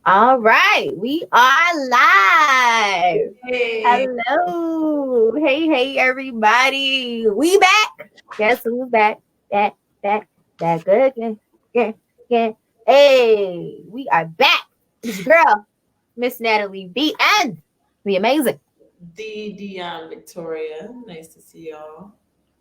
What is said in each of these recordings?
All right, we are live. Hey. Hello. Hey, everybody. We back. Guess who's back? Back again. Yeah. Hey, we are back. It's your girl, Miss Natalie B. and the amazing. Dion Victoria. Nice to see y'all.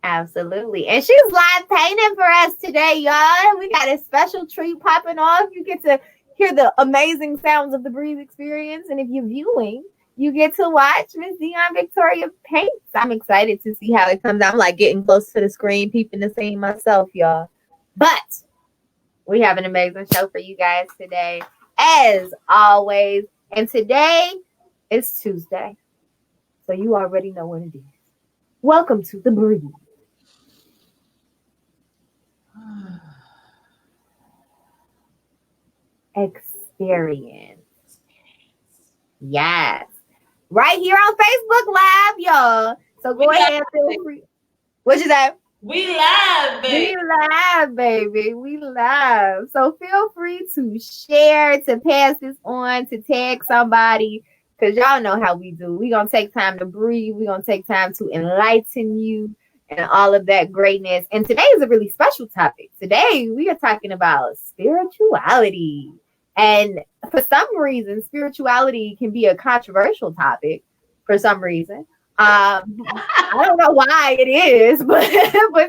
Absolutely. And she's live painting for us today, y'all. We got a special treat popping off. You get to hear the amazing sounds of the Breeze experience. And if you're viewing, you get to watch Miss Dion Victoria paints. I'm excited to see how it comes out. I'm like getting close to the screen, peeping the scene myself, y'all. But we have an amazing show for you guys today, as always. And today is Tuesday. So you already know what it is. Welcome to the Breeze experience. Yes. Right here on Facebook Live, y'all. So go ahead and feel free. What you say? We live, baby. We live, baby. We live. So feel free to share, to pass this on, to tag somebody. Because y'all know how we do. We're going to take time to breathe. We're going to take time to enlighten you and all of that greatness. And today is a really special topic. Today, we are talking about spirituality. And for some reason, spirituality can be a controversial topic for some reason. I don't know why it is, but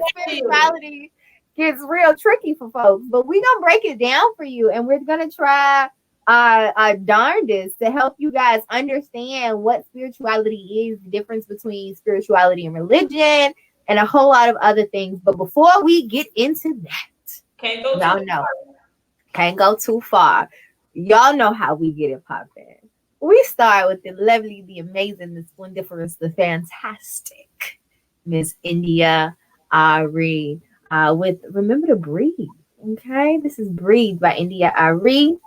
spirituality gets real tricky for folks. But we're gonna break it down for you, and we're gonna try our darndest to help you guys understand what spirituality is, the difference between spirituality and religion, and a whole lot of other things. But before we get into that, can't go too far. Y'all know how we get it popping. We start with the lovely, the amazing, the splendiferous, the fantastic Miss India Ari with Remember to Breathe. Okay, this is Breathe by India Ari.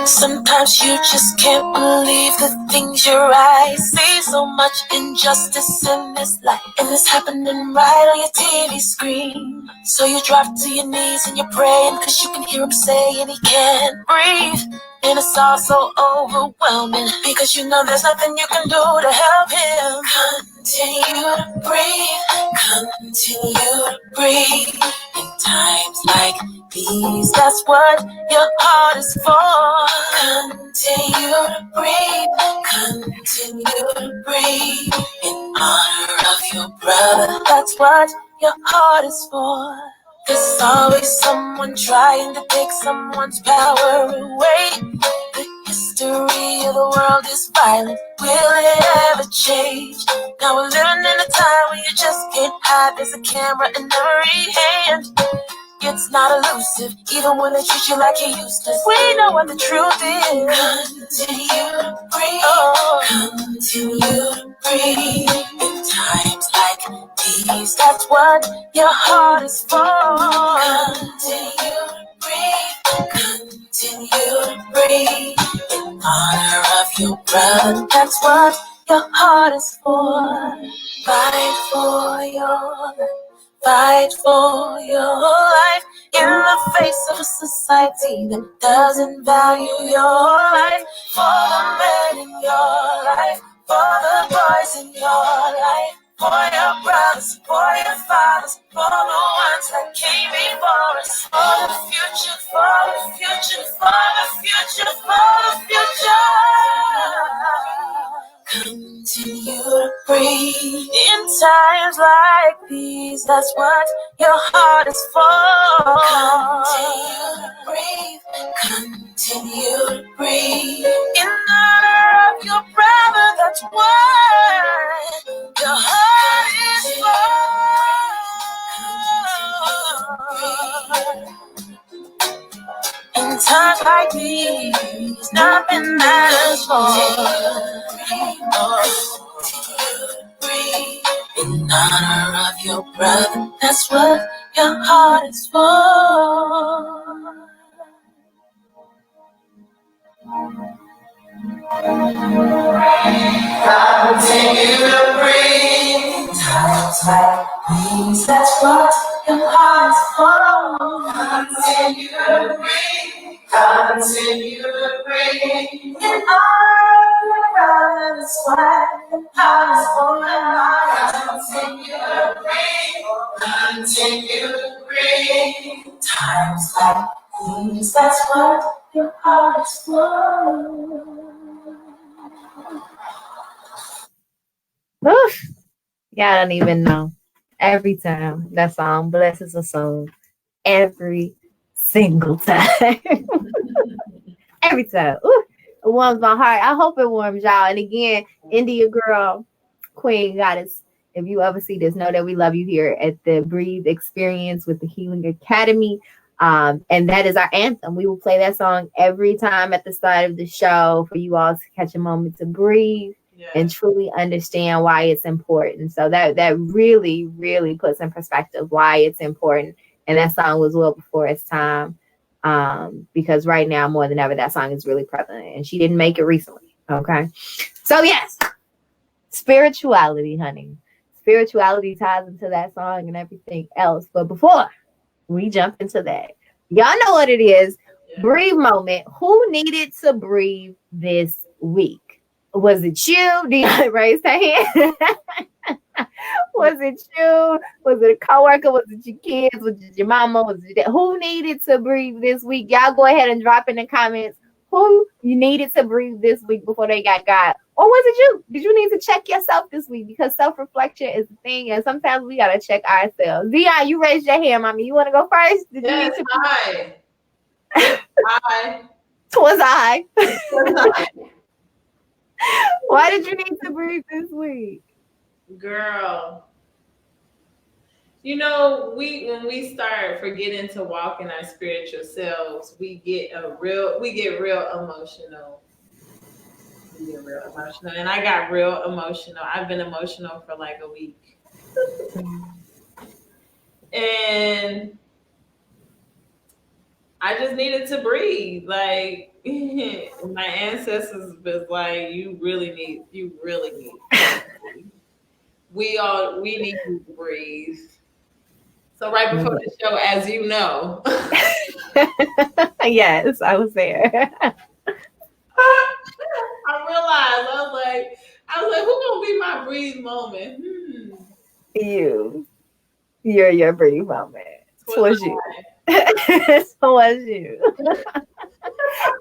Sometimes you just can't believe the things your eyes see. So much injustice in this life, and it's happening right on your TV screen. So you drop to your knees and you're praying, cause you can hear him saying he can't breathe. And it's all so overwhelming, because you know there's nothing you can do to help him. Continue to breathe, continue to breathe. In times like these, that's what your heart is for. Continue to breathe, continue to breathe. In honor of your brother, that's what your heart is for. There's always someone trying to take someone's power away. The history of the world is violent. Will it ever change? Now we're living in a time where you just can't hide. There's a camera in every hand. It's not elusive, even when they treat you like you're useless. We know what the truth is. Continue to breathe. Oh, continue to breathe. In times like these, that's what your heart is for. Continue to breathe. Continue to breathe. In honor of your brother, that's what your heart is for. Fight for your life. Fight for your life in the face of a society that doesn't value your life. For the men in your life, for the boys in your life, for your brothers, for your fathers, for the ones that came before us. For the future, for the future, for the future, for the future. Continue to breathe in times like these. That's what your heart is for. Continue to breathe. Continue to breathe. In honor of your brother, that's what your heart is for. In times like these, nothing matters more. In honor of your brother, that's what your heart is for. Continue to breathe. Times like these, that's what your heart's for. Continue to breathe. Continue to breathe. And all around is why your heart's for. Continue to breathe. Continue to breathe. Times like these, that's what your heart's for. Oof. Y'all don't even know. Every time that song blesses a soul. Every single time. Every time. Ooh, it warms my heart. I hope it warms y'all. And again, India Girl, Queen Goddess, if you ever see this, know that we love you here at the Breathe Experience with the Healing Academy. And that is our anthem. We will play that song every time at the start of the show for you all to catch a moment to breathe. Yeah. And truly understand why it's important. So that really, really puts in perspective why it's important. And that song was well before its time. Because right now, more than ever, that song is really prevalent. And she didn't make it recently. Okay. So yes, spirituality, honey. Spirituality ties into that song and everything else. But before we jump into that, y'all know what it is. Yeah. Breathe moment. Who needed to breathe this week? Was it you? Dion raised her hand. Was it you? Was it a coworker? Was it your kids? Was it your mama? Was it who needed to breathe this week? Y'all go ahead and drop in the comments who you needed to breathe this week before they got God. Or was it you? Did you need to check yourself this week? Because self-reflection is the thing, and sometimes we gotta check ourselves. Dion, you raised your hand, mommy. You want to go first? Did you need to? I. Twas I. Why did you need to breathe this week? Girl. You know, when we start forgetting to walk in our spiritual selves, we get real emotional. We get real emotional. And I got real emotional. I've been emotional for like a week. And I just needed to breathe. Like my ancestors was like, you really need to breathe. We need to breathe. So right before the show, as you know. Yes, I was there. I realized I was like, who gonna be my breathe moment? You're your breathe moment. Twas you. Twas you.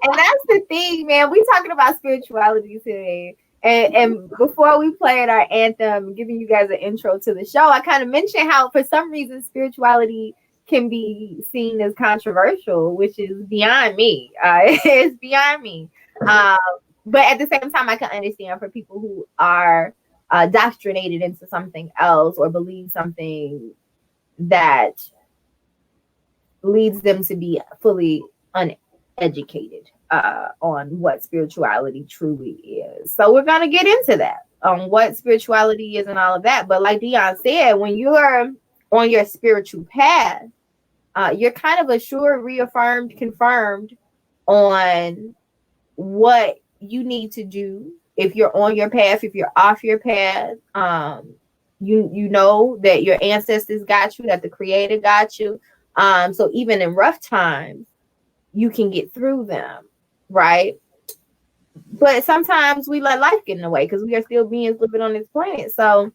And that's the thing, man. We talking about spirituality today. And before we played our anthem, giving you guys an intro to the show, I kind of mentioned how for some reason spirituality can be seen as controversial, which is beyond me. It's beyond me. But at the same time, I can understand for people who are doctrinated into something else or believe something that leads them to be fully uneducated on what spirituality truly is. So we're going to get into that, on what spirituality is and all of that. But like Dion said, when you're on your spiritual path, you're kind of assured, reaffirmed, confirmed on what you need to do. If you're on your path, if you're off your path, you know that your ancestors got you, that the Creator got you. So even in rough times, you can get through them, right? But sometimes we let life get in the way because we are still beings living on this planet. So,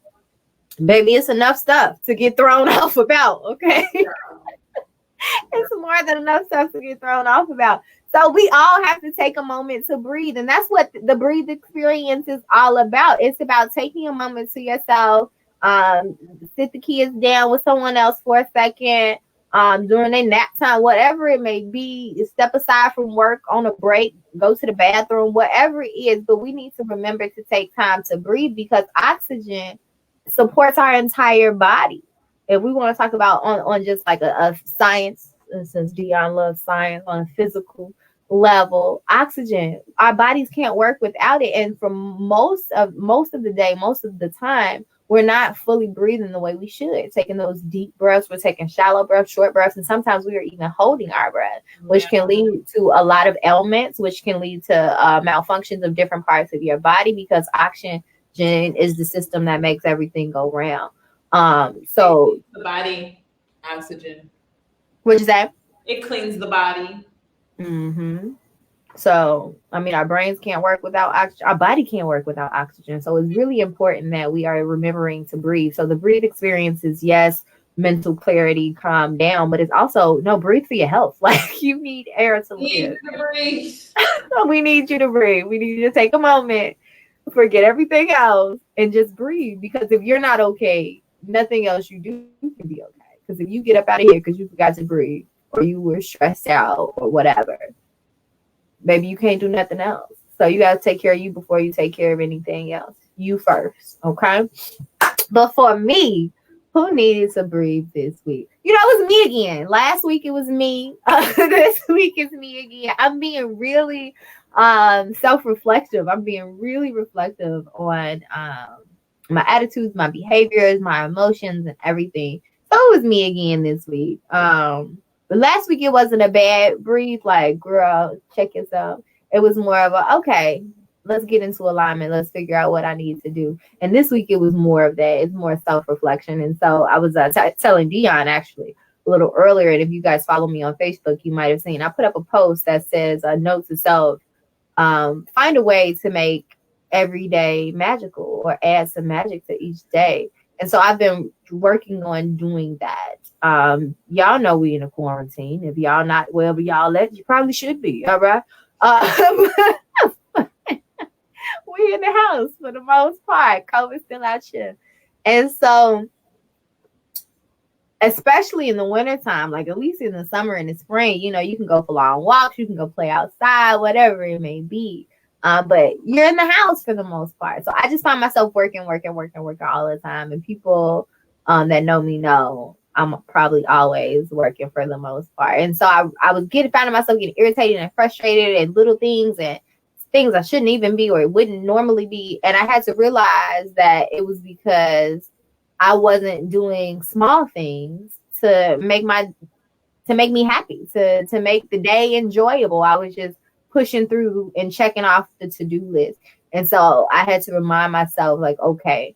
baby, it's enough stuff to get thrown off about, okay? It's more than enough stuff to get thrown off about. So we all have to take a moment to breathe. And that's what the Breathe Experience is all about. It's about taking a moment to yourself, sit the kids down with someone else for a second, during a nap time, whatever it may be, step aside from work on a break, go to the bathroom, whatever it is. But we need to remember to take time to breathe because oxygen supports our entire body. If we want to talk about on just like a science, since Dion loves science, on a physical level, oxygen, our bodies can't work without it. And for most of the day, most of the time, we're not fully breathing the way we should, taking those deep breaths. We're taking shallow breaths, short breaths, and sometimes we are even holding our breath, which can lead to a lot of ailments, which can lead to malfunctions of different parts of your body, because oxygen is the system that makes everything go round. So the body, oxygen. What is that? It cleans the body. Mm-hmm. So, I mean, our brains can't work without oxygen. Our body can't work without oxygen. So it's really important that we are remembering to breathe. So the breathe experience is, yes, mental clarity, calm down, but it's also, no, breathe for your health. Like, you need air to live. We need you to breathe. We need you to take a moment, forget everything else, and just breathe. Because if you're not okay, nothing else you do can be okay. Because if you get up out of here because you forgot to breathe, or you were stressed out, or whatever, maybe you can't do nothing else. So you got to take care of you before you take care of anything else. You first, okay? But for me, who needed to breathe this week? You know, it was me again. Last week it was me. This week is me again. I'm being really self-reflective. I'm being really reflective on my attitudes, my behaviors, my emotions, and everything. So it was me again this week. But last week it wasn't a bad breathe, like, girl, check yourself. It was more of a, okay, let's get into alignment. Let's figure out what I need to do. And this week it was more of that. It's more self-reflection. And so I was telling Dion actually a little earlier, and if you guys follow me on Facebook, you might have seen, I put up a post that says, note to self, find a way to make every day magical, or add some magic to each day. And so I've been working on doing that. Y'all know we in a quarantine. If y'all not well, but y'all you probably should be. All right. We in the house for the most part. COVID's still out here. And so, especially in the wintertime, like at least in the summer and the spring, you know, you can go for long walks, you can go play outside, whatever it may be. But you're in the house for the most part. So I just find myself working all the time. And people that know me know I'm probably always working for the most part. And so I was finding myself getting irritated and frustrated at little things and things I shouldn't even be, or it wouldn't normally be. And I had to realize that it was because I wasn't doing small things to make me happy, to make the day enjoyable. I was just pushing through and checking off the to-do list. And so I had to remind myself, like, okay,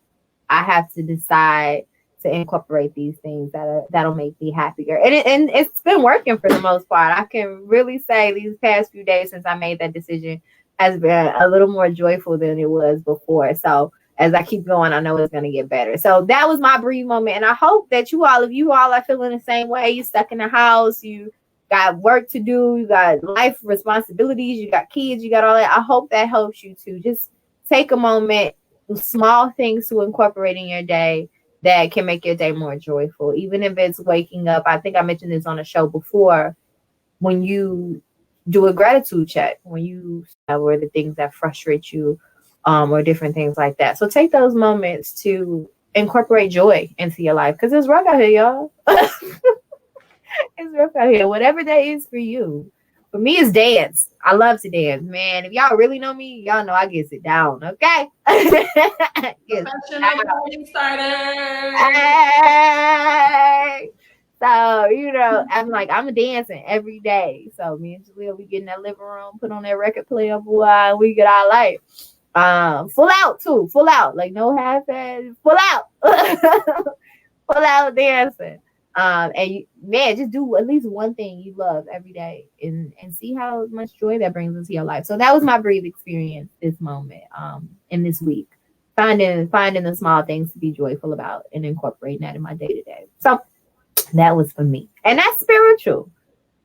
I have to decide to incorporate these things that'll make me happier. And it's been working for the most part. I can really say these past few days since I made that decision has been a little more joyful than it was before. So as I keep going, I know it's going to get better. So that was my breathe moment. And I hope that if you all are feeling the same way, you're stuck in the house, you got work to do, you got life responsibilities, you got kids, you got all that. I hope that helps you to just take a moment, small things to incorporate in your day that can make your day more joyful. Even if it's waking up. I think I mentioned this on a show before. When you do a gratitude check, when you or the things that frustrate you, or different things like that. So take those moments to incorporate joy into your life, because it's rough out here, y'all. It's rough out here. Whatever that is for you. For me, it's dance. I love to dance, man. If y'all really know me, y'all know I get it down, okay? Professional party starter. Hey. So, you know, I'm dancing every day. So me and Jaleel, we get in that living room, put on that record player, boy, and we get our life. Full out too, full out, like no half ass, full out, full out dancing. Man, just do at least one thing you love every day, and see how much joy that brings into your life. So that was my breathe experience this moment, in this week, finding the small things to be joyful about and incorporating that in my day to day. So that was for me, and that's spiritual.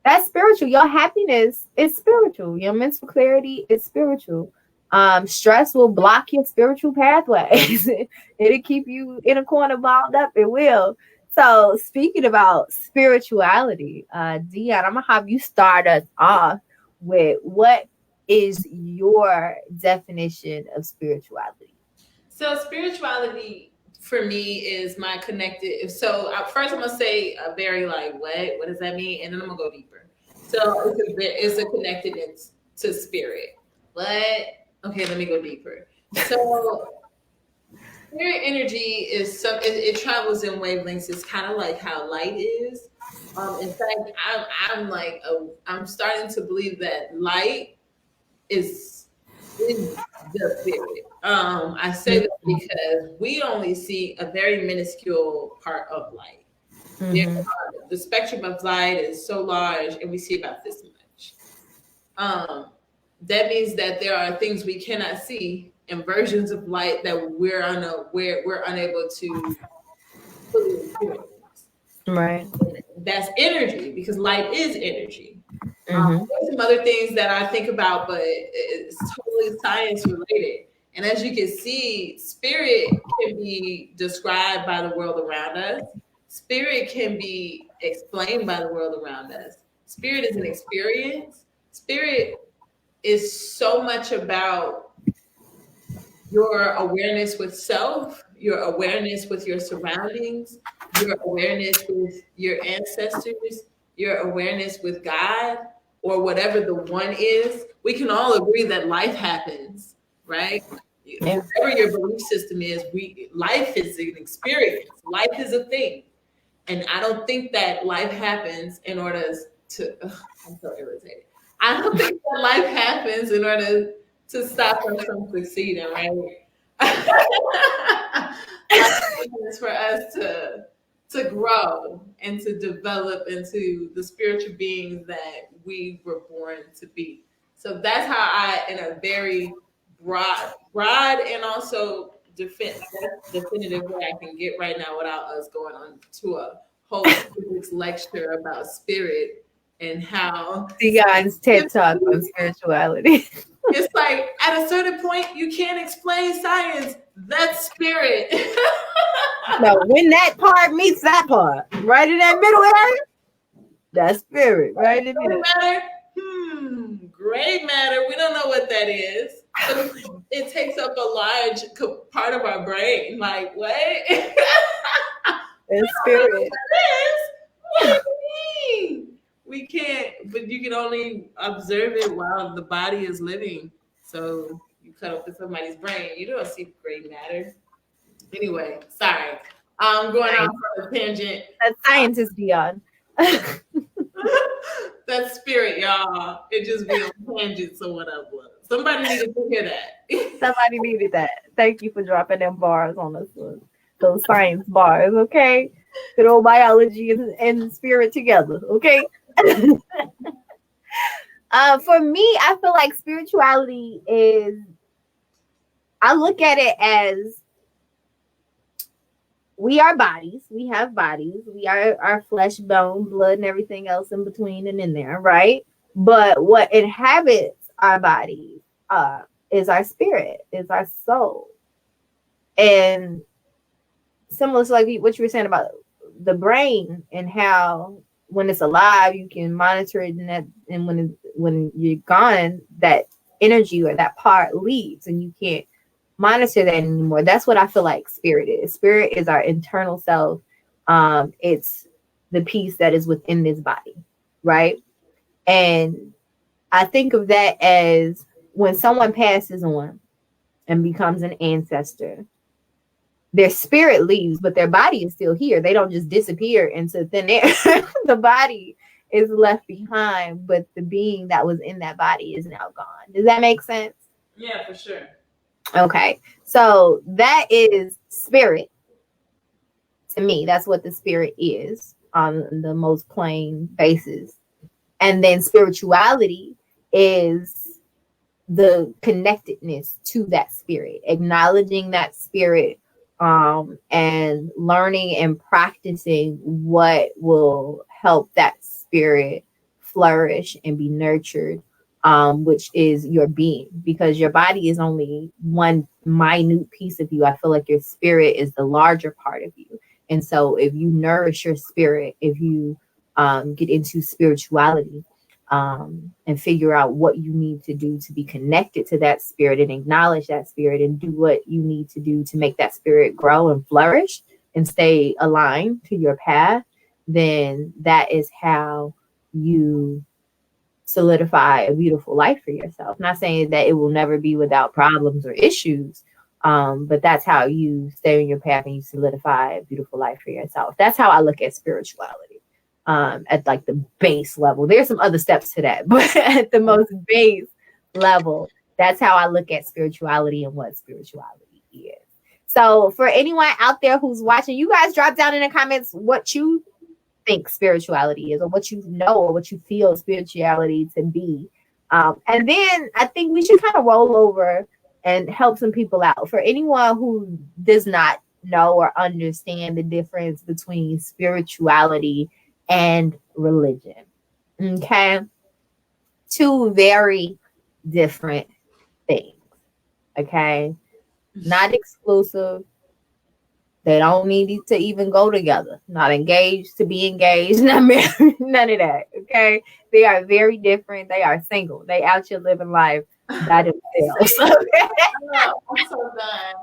That's spiritual. Your happiness is spiritual. Your mental clarity is spiritual. Stress will block your spiritual pathways. It'll keep you in a corner balled up. It will. So speaking about spirituality, Dion, I'm gonna have you start us off with what is your definition of spirituality? So spirituality for me is my connected. So first I'm gonna say a very like what does that mean, and then I'm gonna go deeper. So it's a connectedness to spirit. What? Okay, let me go deeper. So Spirit energy is it travels in wavelengths. It's kind of like how light is. In fact, I'm like I'm starting to believe that light is the spirit. I say that because we only see a very minuscule part of light. There Mm-hmm. the spectrum of light is so large, and we see about this much. Um, that means that there are things we cannot see and versions of light that we're unable to fully experience. Right. That's energy because light is energy. Mm-hmm. There's some other things that I think about, but it's totally science related. And as you can see, spirit can be described by the world around us. Spirit can be explained by the world around us. Spirit is an experience. Spirit is so much about your awareness with self, your awareness with your surroundings, your awareness with your ancestors, your awareness with God, or whatever the one is. We can all agree that life happens, right? Yeah. Whatever your belief system is, life is an experience. Life is a thing. And I don't think that life happens in order to, ugh, I'm so irritated. I don't think that life happens in order to stop us from succeeding, right? Life happens for us to grow and to develop into the spiritual beings that we were born to be. So that's how I, in a very broad and also definitive way I can get right now without us going on to a whole physics lecture about spirit and how Dion's TED Talk on spirituality. it's like at a certain point you can't explain science. That's spirit. No, when that part meets that part, right in that middle area, that's spirit, right in Gray there. matter? Gray matter. We don't know what that is, but it takes up a large part of our brain. Like, what? We don't It's know spirit. what that is. What do you mean? We can't, but you can only observe it while the body is living. So you cut open somebody's brain. You don't see gray matter. Anyway, sorry. I'm going off on a tangent. That's scientist Dion. That spirit, y'all. It just be on tangents or whatever. Somebody needed to hear that. Somebody needed that. Thank you for dropping them bars on us. Those science bars, okay? Good old biology and spirit together, okay? For me, I feel like spirituality is, I look at it as we are bodies. We have bodies. We are our flesh, bone, blood, and everything else in between and in there, right? But what inhabits our bodies is our spirit, is our soul. And similar to like what you were saying about the brain and how when it's alive you can monitor it, and that, and when you're gone, that energy or that part leaves and you can't monitor that anymore. That's what I feel like spirit is. Spirit is our internal self. It's the piece that is within this body, right? And I think of that as when someone passes on and becomes an ancestor, their spirit leaves, but their body is still here. They don't just disappear into thin air. The body is left behind, but the being that was in that body is now gone. Does that make sense? Yeah, for sure. Okay. So that is spirit to me. That's what the spirit is on the most plain basis. And then spirituality is the connectedness to that spirit, acknowledging that spirit, and learning and practicing what will help that spirit flourish and be nurtured, which is your being, because your body is only one minute piece of you. I feel like your spirit is the larger part of you. And so if you nourish your spirit, if you get into spirituality, and figure out what you need to do to be connected to that spirit and acknowledge that spirit and do what you need to do to make that spirit grow and flourish and stay aligned to your path, then that is how you solidify a beautiful life for yourself. Not saying that it will never be without problems or issues, But that's how you stay on your path and you solidify a beautiful life for yourself. That's how I look at spirituality. At like the base level. There's some other steps to that, but at the most base level, that's how I look at spirituality and what spirituality is. So for anyone out there who's watching, you guys drop down in the comments what you think spirituality is, or what you know, or what you feel spirituality to be. And then I think we should kind of roll over and help some people out. For anyone who does not know or understand the difference between spirituality and religion. Okay. Two very different things. Okay. Not exclusive. They don't need to even go together. Not engaged to be engaged. Not married. None of that. Okay. They are very different. They are single. They out here living life by themselves. I'm so done.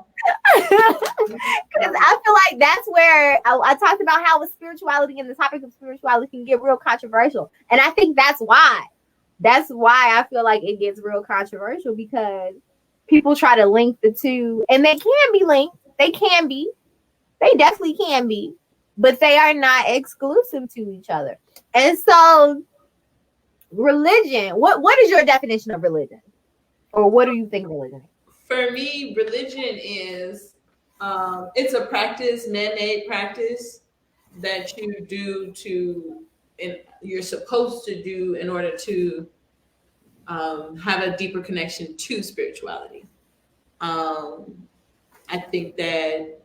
Because I feel like that's where I talked about how with spirituality and the topic of spirituality can get real controversial. And I think that's why. That's why I feel like it gets real controversial, because people try to link the two, and they can be linked. They can be. They definitely can be, but they are not exclusive to each other. And so religion, what is your definition of religion? Or what do you think religion is? For me, religion is it's a practice, man-made practice that you do and you're supposed to do in order to have a deeper connection to spirituality. I think that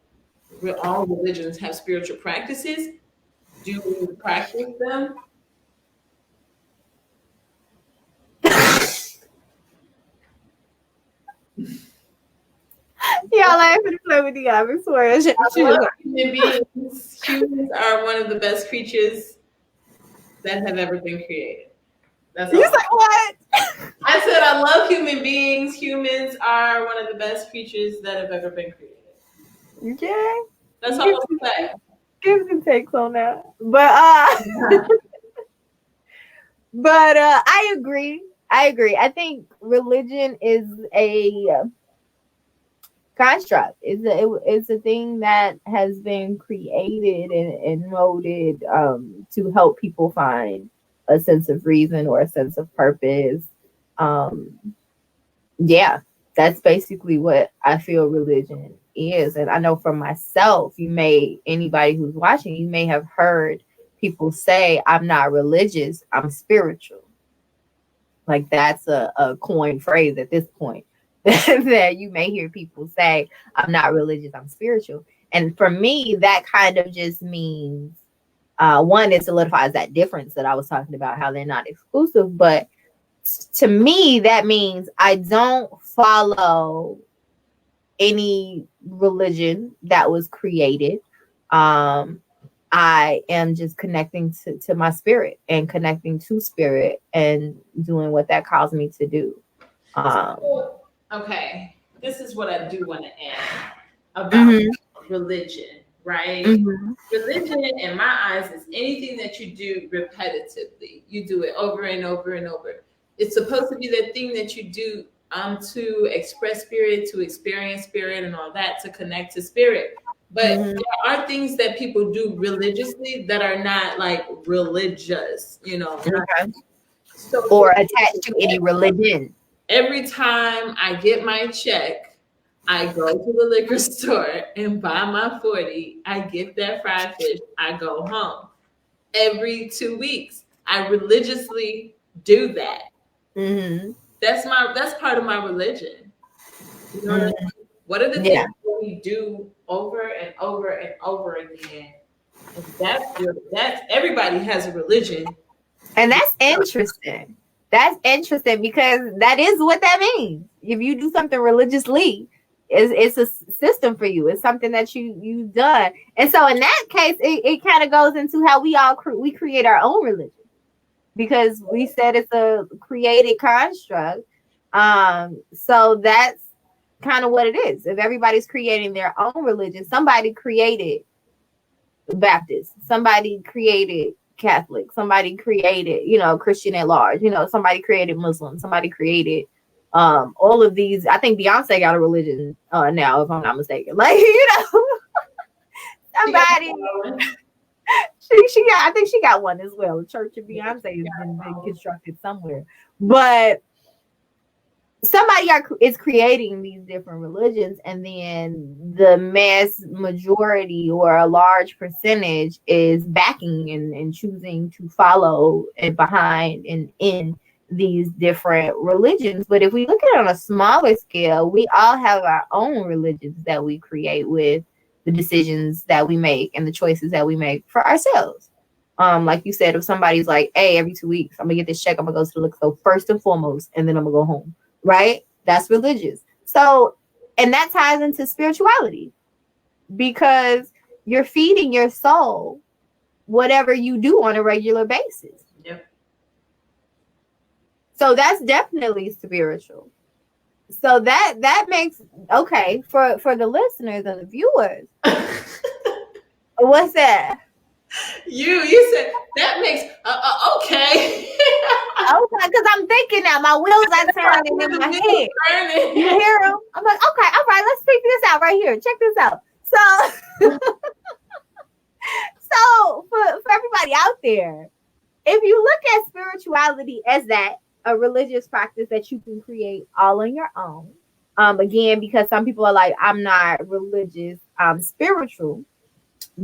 all religions have spiritual practices. Do we practice them? Y'all laughing to play with the I swear. Humans are one of the best creatures that have ever been created. That's you said what? I said I love human beings. Humans are one of the best creatures that have ever been created. Okay. That's all I'm saying. Give some takes on that. But I agree. I think religion is a construct. It's a thing that has been created and molded to help people find a sense of reason or a sense of purpose. Yeah, that's basically what I feel religion is. And I know for myself, anybody who's watching, you may have heard people say, I'm not religious, I'm spiritual. Like that's a coined phrase at this point. That you may hear people say, I'm not religious, I'm spiritual. And for me, that kind of just means, one, it solidifies that difference that I was talking about, how they're not exclusive. But to me, that means I don't follow any religion that was created. I am just connecting to my spirit and connecting to spirit and doing what that calls me to do. Okay, this is what I do want to add about religion, right? Religion, in my eyes, is anything that you do repetitively. You do it over and over and over. It's supposed to be the thing that you do to express spirit, to experience spirit, and all that, to connect to spirit. But there are things that people do religiously that are not like religious, Okay. Or attached to any religion. Every time I get my check, I go to the liquor store and buy my 40. I get that fried fish. I go home. Every 2 weeks, I religiously do that. That's part of my religion. You know what I mean? What are the things that we do over and over and over again? And that's everybody has a religion. And that's interesting. That's interesting because that is what that means. If you do something religiously, it's a system for you. It's something that you've done. And so in that case, it kind of goes into how we create our own religion, because we said it's a created construct. So that's kind of what it is. If everybody's creating their own religion, somebody created Baptist, somebody created Catholic, somebody created, Christian at large, somebody created Muslim, somebody created All of these, I think Beyonce got a religion now, if I'm not mistaken. Like, you know, She got somebody one. she got, I think she got one as well. The Church of Beyonce has been constructed somewhere. But somebody is creating these different religions, and then the mass majority or a large percentage is backing and choosing to follow and behind and in these different religions. But if we look at it on a smaller scale, we all have our own religions that we create with the decisions that we make and the choices that we make for ourselves. Like you said, if somebody's like, hey, every 2 weeks I'm gonna get this check, I'm gonna go to the liquor store first and foremost, and then I'm gonna go home, right? That's religious. So, and that ties into spirituality, because you're feeding your soul whatever you do on a regular basis. Yep. So that's definitely spiritual. So that makes, okay, for the listeners and the viewers. What's that? You said that makes okay. Okay, because I'm thinking now, my wheels are turning in my head. You hear them? I'm like, okay, all right, let's figure this out right here. Check this out. So, so for everybody out there, if you look at spirituality as that, a religious practice that you can create all on your own. Again, because some people are like, I'm not religious, I'm spiritual,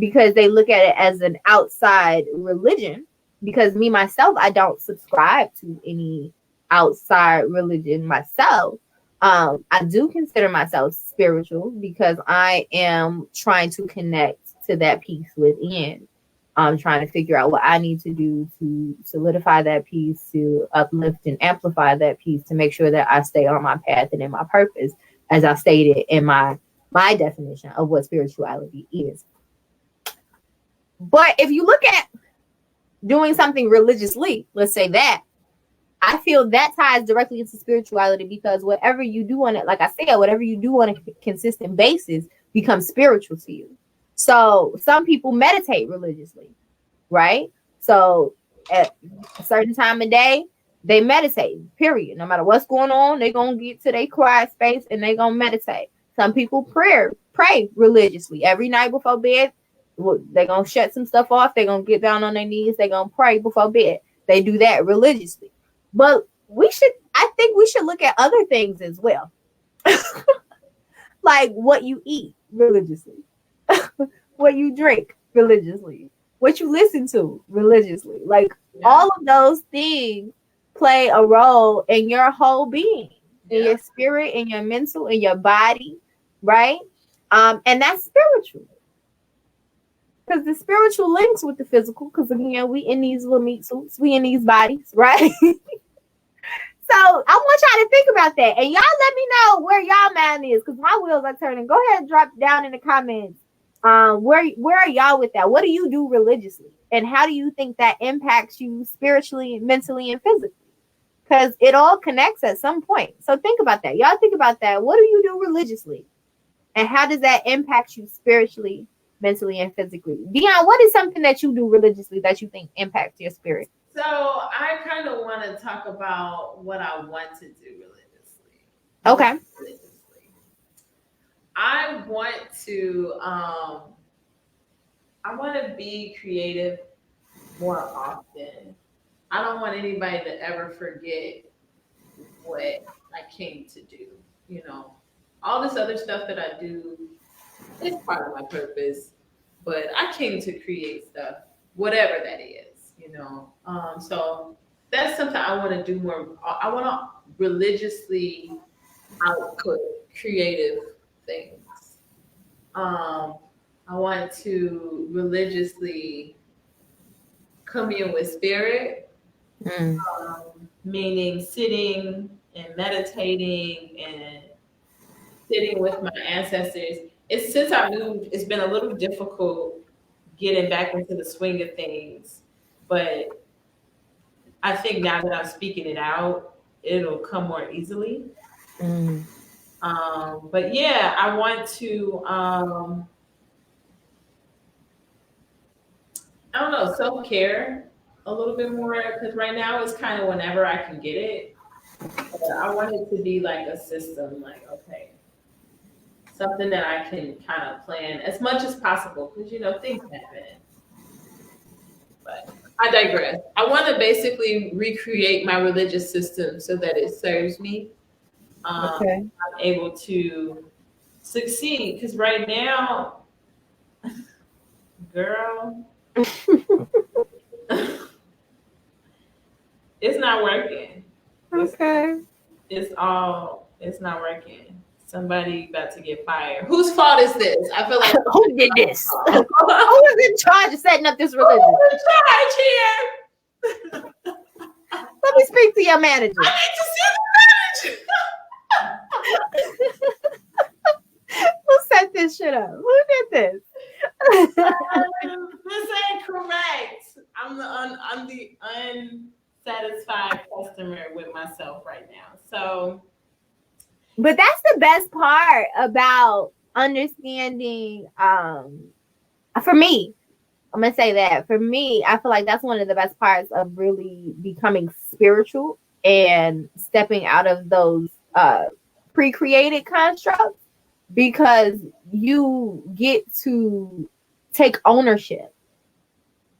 because they look at it as an outside religion. Because me myself, I don't subscribe to any outside religion myself. I do consider myself spiritual because I am trying to connect to that peace within. I'm trying to figure out what I need to do to solidify that peace, to uplift and amplify that peace, to make sure that I stay on my path and in my purpose, as I stated in my definition of what spirituality is. But if you look at doing something religiously, let's say that, I feel that ties directly into spirituality, because whatever you do on it, like I said, whatever you do on a consistent basis becomes spiritual to you. So some people meditate religiously, right? So at a certain time of day, they meditate, period. No matter what's going on, they're going to get to their quiet space and they're going to meditate. Some people pray religiously every night before bed. They're going to shut some stuff off. They're going to get down on their knees. They're going to pray before bed. They do that religiously. But I think we should look at other things as well. Like what you eat religiously, what you drink religiously, what you listen to religiously. Like all of those things play a role in your whole being, in your spirit, in your mental, in your body, right? And that's spiritual. Because the spiritual links with the physical, because again, we in these little meat suits, we in these bodies, right? So I want y'all to think about that. And y'all let me know where y'all mind is, because my wheels are turning. Go ahead and drop down in the comments. Where are y'all with that? What do you do religiously? And how do you think that impacts you spiritually, mentally, and physically? Because it all connects at some point. So think about that. Y'all think about that. What do you do religiously? And how does that impact you spiritually, mentally, and physically? Dion, what is something that you do religiously that you think impacts your spirit? So I kind of want to talk about what I want to do religiously. Okay. I want to be creative more often. I don't want anybody to ever forget what I came to do. You know, all this other stuff that I do is part of my purpose, but I came to create stuff, whatever that is, you know. So that's something I want to do more. I want to religiously output creative things. I want to religiously commune with spirit, meaning sitting and meditating and sitting with my ancestors. It's since I moved, it's been a little difficult getting back into the swing of things, but I think now that I'm speaking it out, it'll come more easily. But yeah, I want to, I don't know, self care a little bit more, because right now it's kind of whenever I can get it. I want it to be like a system, like, okay, something that I can kind of plan as much as possible because, things happen. But I digress. I want to basically recreate my religious system so that it serves me. Okay. I'm able to succeed because right now, girl, it's not working. It's Okay. it's not working. Somebody about to get fired. Whose fault is this? I feel like Who did this? Who who's was in charge of setting up this religion? in charge here? Let me speak to your manager. I need to see the Who set this shit up? Who did this? This ain't correct. I'm the unsatisfied customer with myself right now. So, But that's the best part about understanding. For me, I'm gonna say that for me, I feel like that's one of the best parts of really becoming spiritual and stepping out of those pre-created constructs, because you get to take ownership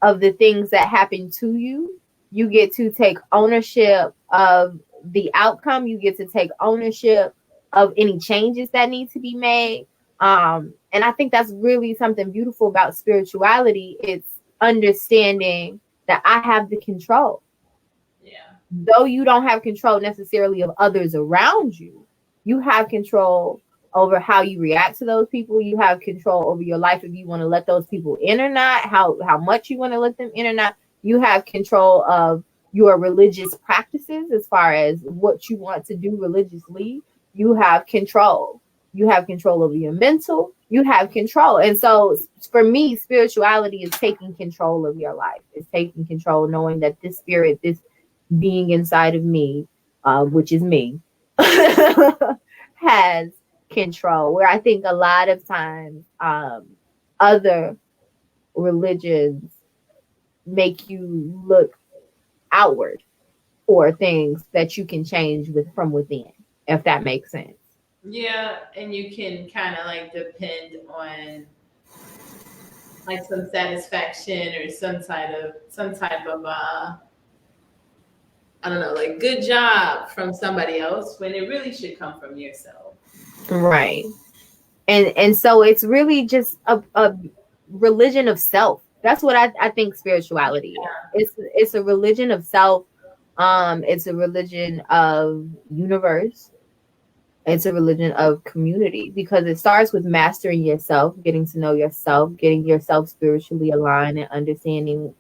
of the things that happen to you. You get to take ownership of the outcome. You get to take ownership of any changes that need to be made. And I think that's really something beautiful about spirituality. It's understanding that I have the control. yeah. Though you don't have control necessarily of others around you, you have control over how you react to those people. You have control over your life, if you want to let those people in or not, how much you want to let them in or not. You have control of your religious practices as far as what you want to do religiously. You have control. You have control over your mental. You have control. And so for me, spirituality is taking control of your life. It's taking control, knowing that this spirit, this being inside of me, which is me, has control. Where I think a lot of times other religions make you look outward for things that you can change with from within, if that makes sense. Yeah, and you can kind of like depend on like some satisfaction or some type of I don't know, like good job from somebody else when it really should come from yourself. Right. And so it's really just a religion of self. That's what I think spirituality is. It's a religion of self. It's a religion of universe. It's a religion of community, because it starts with mastering yourself, getting to know yourself, getting yourself spiritually aligned, and understanding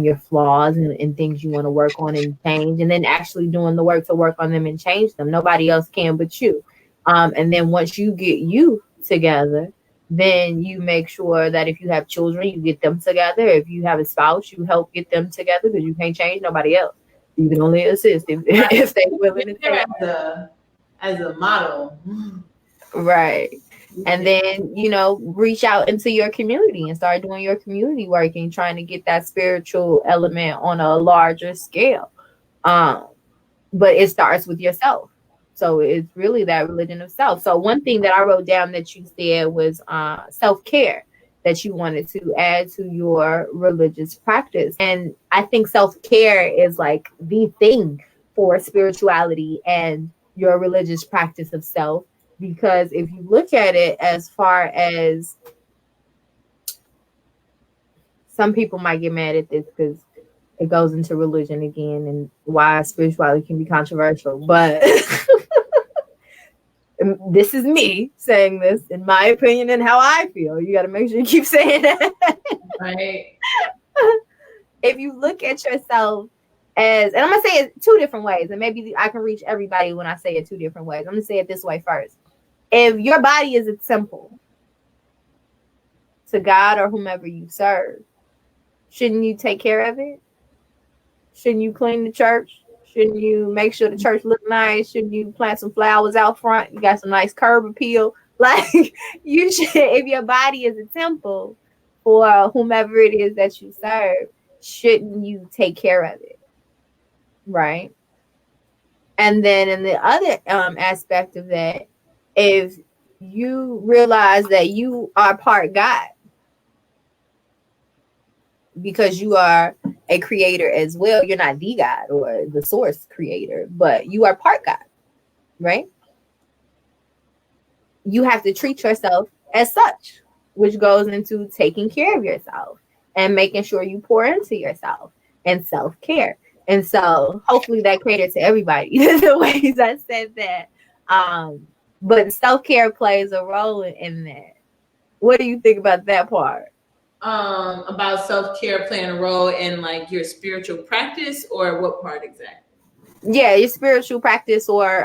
your flaws and things you want to work on and change, and then actually doing the work to work on them and change them. Nobody else can but you. And then once you get you together, then you make sure that if you have children, you get them together. If you have a spouse, you help get them together, because you can't change nobody else. You can only assist if, Right. if they're willing to There take. as a model. Right. And then, reach out into your community and start doing your community work and trying to get that spiritual element on a larger scale. Um, but it starts with yourself. So it's really that religion of self. So one thing that I wrote down that you said was self-care, that you wanted to add to your religious practice. And I think self-care is like the thing for spirituality and your religious practice of self. Because if you look at it, as far as some people might get mad at this because it goes into religion again and why spirituality can be controversial, but this is me saying this in my opinion and how I feel. You got to make sure you keep saying that. Right. If you look at yourself as, and I'm going to say it two different ways, and maybe I can reach everybody when I say it two different ways. I'm going to say it this way first. If your body is a temple to God or whomever you serve, shouldn't you take care of it? Shouldn't you clean the church? Shouldn't you make sure the church look nice? Shouldn't you plant some flowers out front? You got some nice curb appeal. Like, you should, if your body is a temple for whomever it is that you serve, shouldn't you take care of it? Right. And then in the other aspect of that, if you realize that you are part God, because you are a creator as well. You're not the God or the source creator, but you are part God, right? You have to treat yourself as such, which goes into taking care of yourself and making sure you pour into yourself and self-care. And so hopefully that catered to everybody, the ways I said that. But self-care plays a role in that. What do you think about that part? About self-care playing a role in like your spiritual practice, or what part exactly? Yeah, your spiritual practice, or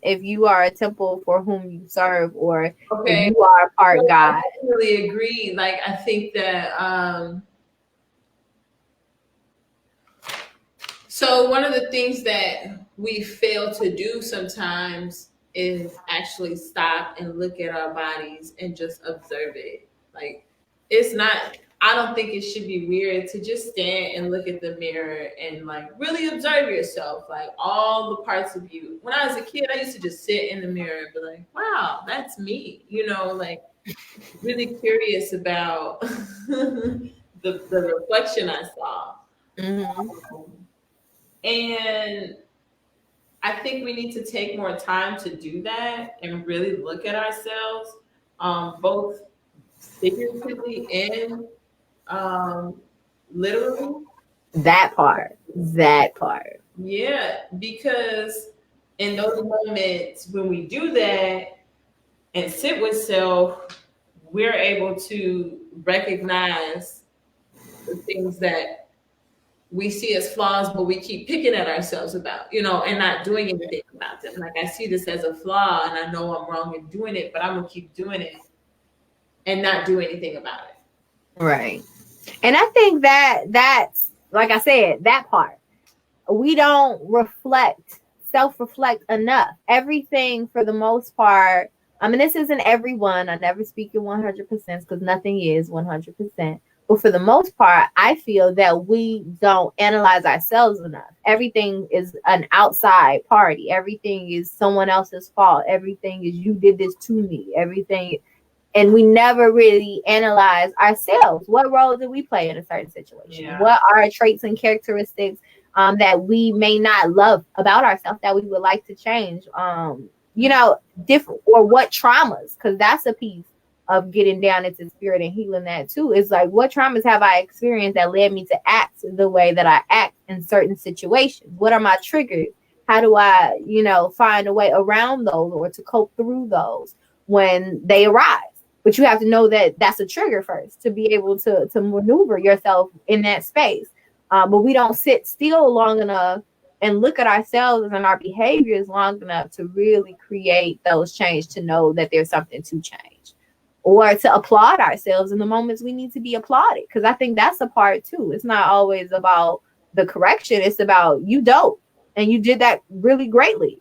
if you are a temple for whom you serve, or if Okay. you are a part Well, I God. totally agree. Like, I think that so one of the things that we fail to do sometimes is actually stop and look at our bodies and just observe it. Like, it's not, I don't think it should be weird to just stand and look at the mirror and like really observe yourself, like all the parts of you. When I was a kid, I used to just sit in the mirror and be like, wow, that's me, like really curious about the reflection I saw. Mm-hmm. And I think we need to take more time to do that and really look at ourselves, both figuratively and um, literally. That part. That part. Yeah, because in those moments when we do that and sit with self, we're able to recognize the things that we see as flaws, but we keep picking at ourselves about, and not doing anything about them. Like, I see this as a flaw and I know I'm wrong in doing it, but I'm gonna keep doing it and not do anything about it. Right. And I think that's, like I said, that part. We don't self-reflect enough. Everything for the most part. I mean, this isn't everyone. I never speak in 100% because nothing is 100%. But for the most part, I feel that we don't analyze ourselves enough. Everything is an outside party. Everything is someone else's fault. Everything is you did this to me. Everything, and we never really analyze ourselves. What role do we play in a certain situation? Yeah. What are traits and characteristics that we may not love about ourselves that we would like to change? Different, or what traumas? Because that's a piece of getting down into spirit and healing that too. Is like, what traumas have I experienced that led me to act the way that I act in certain situations? What are my triggers? How do I, find a way around those or to cope through those when they arise? But you have to know that that's a trigger first to be able to maneuver yourself in that space. But we don't sit still long enough and look at ourselves and our behaviors long enough to really create those change, to know that there's something to change, or to applaud ourselves in the moments we need to be applauded. Because I think that's a part too. It's not always about the correction. It's about, you dope and you did that really greatly.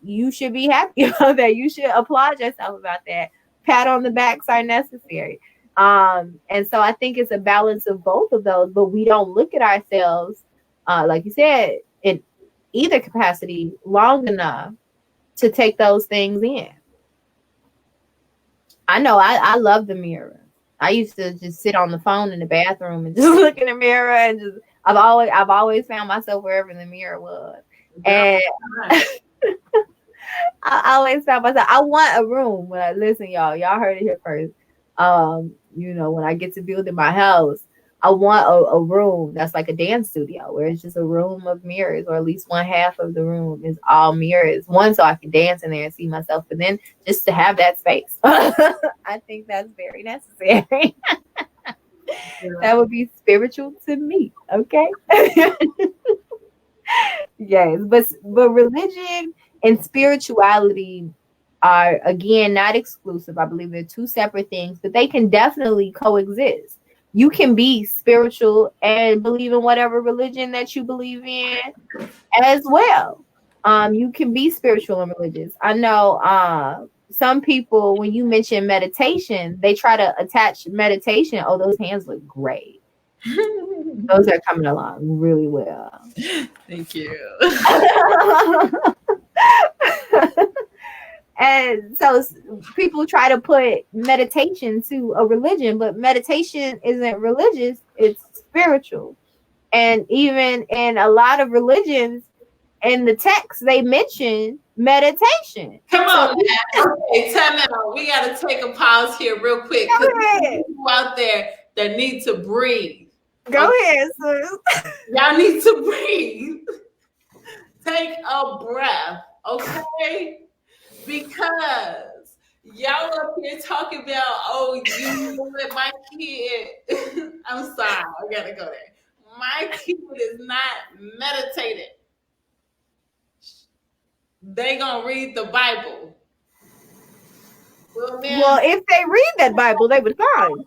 You should be happy about that. You should applaud yourself about that. Pat on the backs are necessary. And so I think it's a balance of both of those, but we don't look at ourselves, like you said, in either capacity long enough to take those things in. I know I love the mirror. I used to just sit on the phone in the bathroom and just look in the mirror and just, I've always found myself wherever the mirror was. And I always found myself, I want a room. Listen, y'all heard it here first. When I get to build in my house, I want a room that's like a dance studio where it's just a room of mirrors, or at least one half of the room is all mirrors. One, so I can dance in there and see myself, but then just to have that space. I think that's very necessary. That would be spiritual to me. Okay. Yes, but religion and spirituality are, again, not exclusive. I believe they're two separate things, but they can definitely coexist. You can be spiritual and believe in whatever religion that you believe in as well. You can be spiritual and religious. I know some people, when you mention meditation, they try to attach meditation. Oh, those hands look great. Those are coming along really well. Thank you. And so people try to put meditation to a religion, but meditation isn't religious, it's spiritual. And even in a lot of religions, in the text, they mention meditation. Come So, on, man. Okay, time out. We got to take a pause here real quick because there's people out there that need to breathe. Go ahead, sis. Y'all need to breathe. Take a breath, okay? Because y'all up here talking about, oh, you let my kid. I'm sorry, I gotta go there. My kid is not meditated. They gonna read the Bible. Well, if they read that Bible, they would find.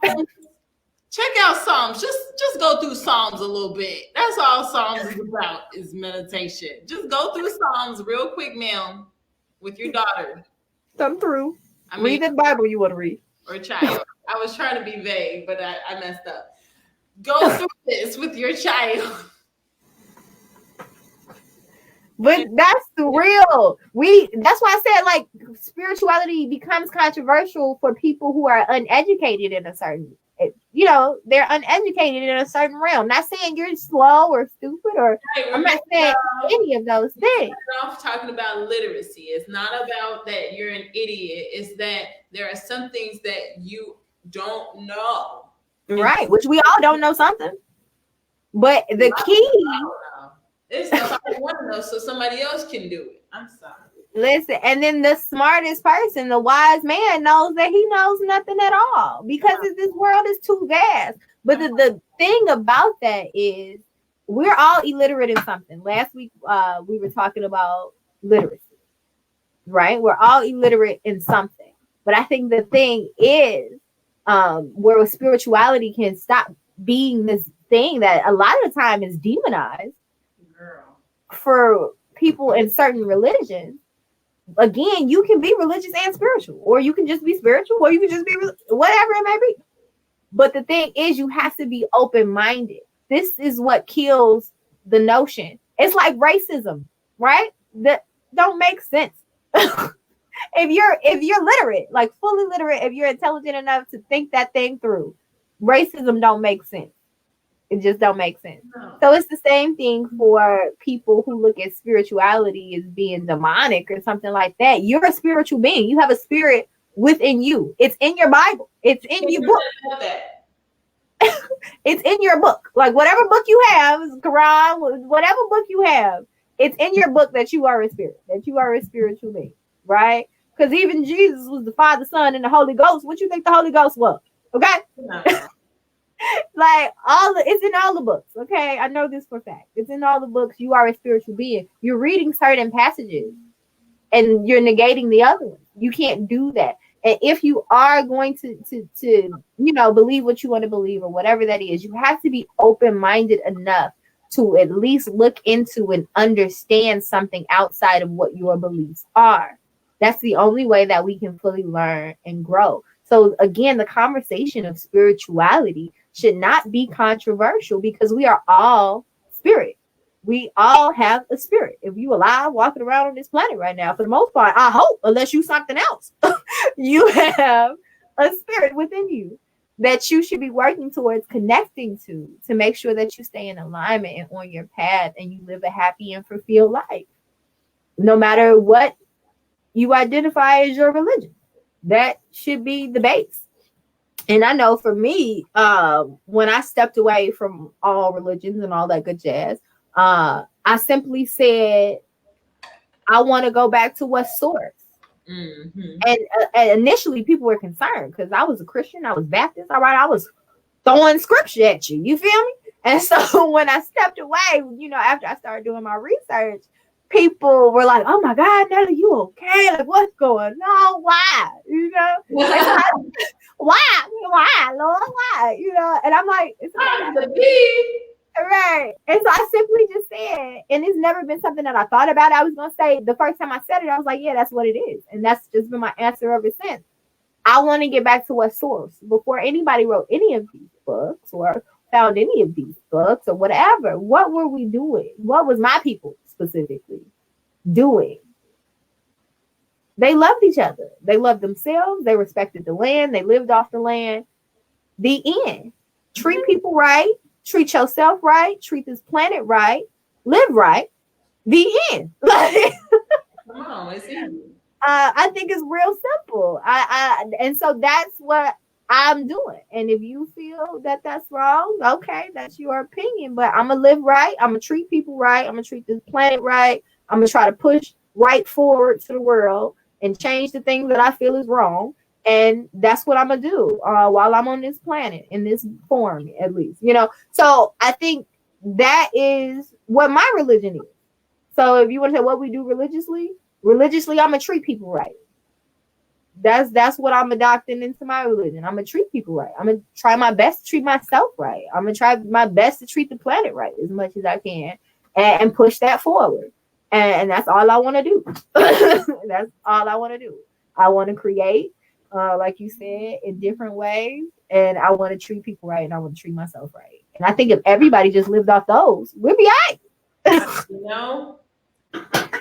Check out Psalms. Just go through Psalms a little bit. That's all Psalms is about, is meditation. Just go through Psalms real quick, ma'am, with your daughter. Come through. Read that Bible you want to read. Or child. I was trying to be vague, but I messed up. Go through this with your child. But that's the real. That's why I said, like, spirituality becomes controversial for people who are uneducated in a certain, they're uneducated in a certain realm. Not saying you're slow or stupid, or I'm not saying any of those things. I'm talking about literacy. It's not about that you're an idiot. It's that there are some things that you don't know. Right, which we all don't know something. But the key... It's not I want to know, so somebody else can do it. I'm sorry. Listen, and then the smartest person, the wise man, knows that he knows nothing at all because this world is too vast. But the thing about that is we're all illiterate in something. Last week, we were talking about literacy, right? We're all illiterate in something. But I think the thing is where spirituality can stop being this thing that a lot of the time is demonized. For people in certain religions, again, you can be religious and spiritual, or you can just be spiritual, or you can just be whatever it may be. But the thing is, you have to be open-minded. This is what kills the notion. It's like racism, right? That don't make sense. if you're literate, like fully literate, if you're intelligent enough to think that thing through, racism don't make sense. It just don't make sense. No. So it's the same thing for people who look at spirituality as being demonic or something like that. You're a spiritual being. You have a spirit within you. It's in your Bible. It's in your book. It's in your book. Like whatever book you have, Quran, whatever book you have, it's in your book that you are a spirit, that you are a spiritual being, right? Because even Jesus was the Father, Son, and the Holy Ghost. What you think the Holy Ghost was? Okay? No. Like it's in all the books. Okay, I know this for a fact. It's in all the books. You are a spiritual being. You're reading certain passages and you're negating the other ones. You can't do that. And if you are going to believe what you want to believe or whatever that is, you have to be open-minded enough to at least look into and understand something outside of what your beliefs are. That's the only way that we can fully learn and grow. So again, the conversation of spirituality should not be controversial because we are all spirit. We all have a spirit. If you alive walking around on this planet right now, for the most part, I hope, unless you something else, you have a spirit within you that you should be working towards connecting to make sure that you stay in alignment and on your path and you live a happy and fulfilled life. No matter what you identify as your religion, that should be the base. And I know for me, when I stepped away from all religions and all that good jazz, I simply said, I want to go back to what's source. Mm-hmm. And initially people were concerned because I was a Christian, I was Baptist, all right, I was throwing scripture at you, you feel me? And so when I stepped away, after I started doing my research, people were like, oh my God, Nelly, you okay? Like, what's going on? Why? Like, why, Lord? Why? And I'm like, it's the be. Right. And so I simply just said, and it's never been something that I thought about. I was going to say the first time I said it, I was like, yeah, that's what it is. And that's just been my answer ever since. I want to get back to what source. Before anybody wrote any of these books or found any of these books or whatever, what were we doing? What was my people specifically doing? They loved each other. They loved themselves. They respected the land. They lived off the land. The end. Treat people right. Treat yourself right. Treat this planet right. Live right. The end. Come on, it's easy. I think it's real simple. And so that's what I'm doing. And if you feel that that's wrong, okay, that's your opinion. But I'm gonna live right. I'm gonna treat people right. I'm gonna treat this planet right. I'm gonna try to push right forward to the world and change the things that I feel is wrong. And that's what I'm gonna do while I'm on this planet in this form, at least. So I think that is what my religion is. So if you want to say what we do religiously, I'm gonna treat people right. That's what I'm adopting into my religion. I'm gonna treat people right. I'm gonna try my best to treat myself right. I'm gonna try my best to treat the planet right as much as I can, and push that forward. And that's all I want to do. That's all I want to do. I want to create, like you said, in different ways, and I want to treat people right, and I want to treat myself right. And I think if everybody just lived off those, we'd be all right.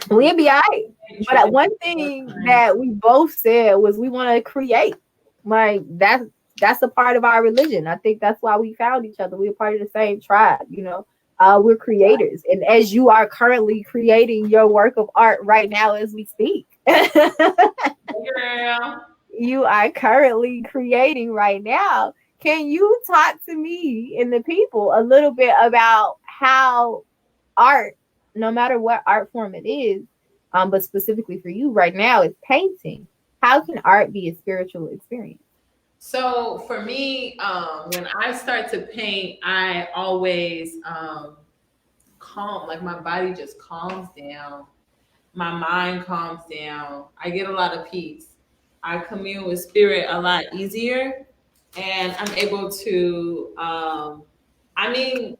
We'll be all right. But one thing that we both said was we want to create. Like that's a part of our religion. I think that's why we found each other. We're part of the same tribe, we're creators. And as you are currently creating your work of art right now as we speak. Girl. You are currently creating right now. Can you talk to me and the people a little bit about how art, no matter what art form it is, but specifically for you right now, it's painting. How can art be a spiritual experience? So for me, when I start to paint, I always calm, like my body just calms down. My mind calms down. I get a lot of peace. I commune with spirit a lot easier. And I'm able to, I'm able